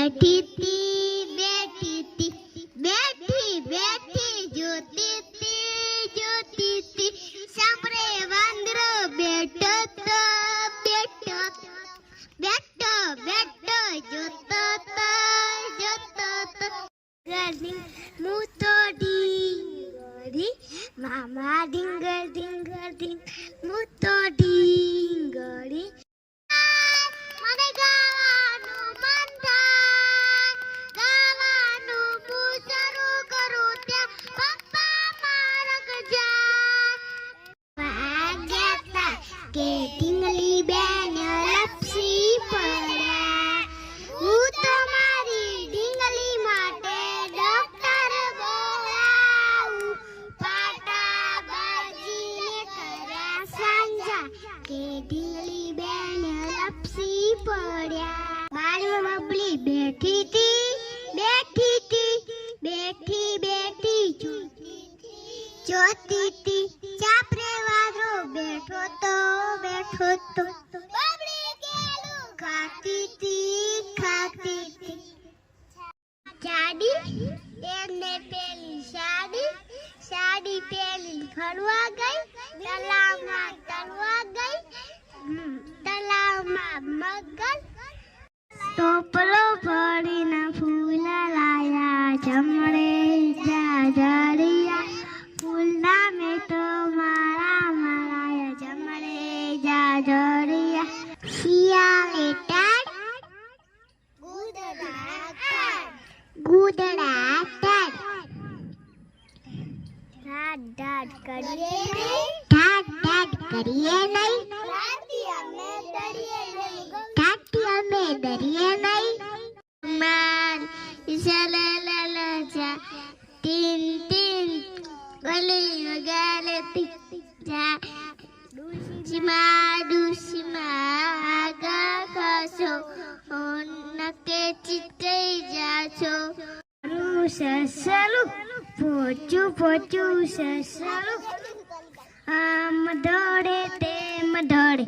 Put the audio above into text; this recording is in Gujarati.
बैठी थी बैठी बैठी जोती थी सामने वांदरो बैठो तो जोतो तो गली मुँह तो ढींगरी मामा ढींगर मुँह तो ढींगरी મને ગાવાનું મન થાય ગાવાનું હું શરૂ કરું ત્યાં પપ્પા મારક જાય વાગ્યા કે ઢીંગલી બેન લપસી પડ્યા હું તો મારી ઢીંગલી માટે ડોક્ટર બોલાવું પાટા બાજીને કર્યા સાંજા કે ઢીંગલી બેન લપસી પડ્યા મારી બબલી બેઠી જોતી હતી ચાપરે વાદરો બેઠો તો બબલી કેલું ખાતી હતી સાડી એને પેલી સાડી પેલી ફરવા ગઈ તલાવમાં મગર ટોપલો ભરીને ફૂલ લાયા જમણે જાજરિયા ફૂલના મેં તો મારા મારાયા જમણે જાજરિયા શિયાળે ટાટ ગુદડા ટાટ ટાટ કરીએ નહીં અમે દરિયે નહીં માર સલાલા જા તીન ગલી વગાડતી જા ડુસીમાં આગળ ખસો નકે ચિત્તે જાશો સસલું પોચું સસલું આમ દોડે તેમ દોડે